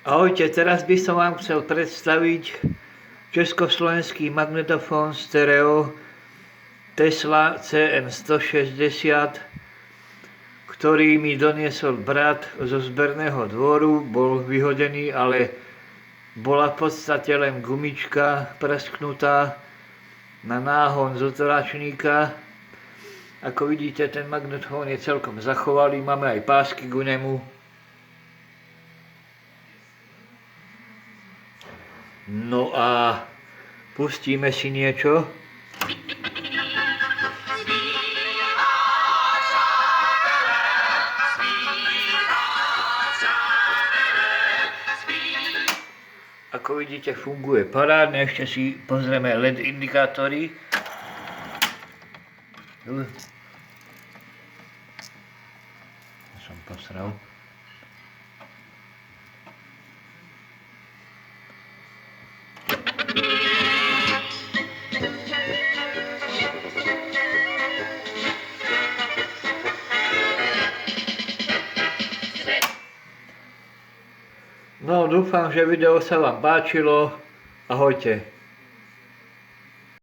Ahojte, teraz by som vám chcel predstaviť československý magnetofón stereo Tesla CM160, ktorý mi doniesol brat zo zberného dvoru. Bol vyhodený, ale bola v podstate len gumička prasknutá na náhon z otlačníka. Ako vidíte, ten magnetofón je celkom zachovalý, máme aj pásky ku nemu. No a pustíme si niečo. Ako vidíte, funguje parádne. Ešte si pozrieme LED indikátory. Som posral. No, dúfam, že video sa vám páčilo. Ahojte.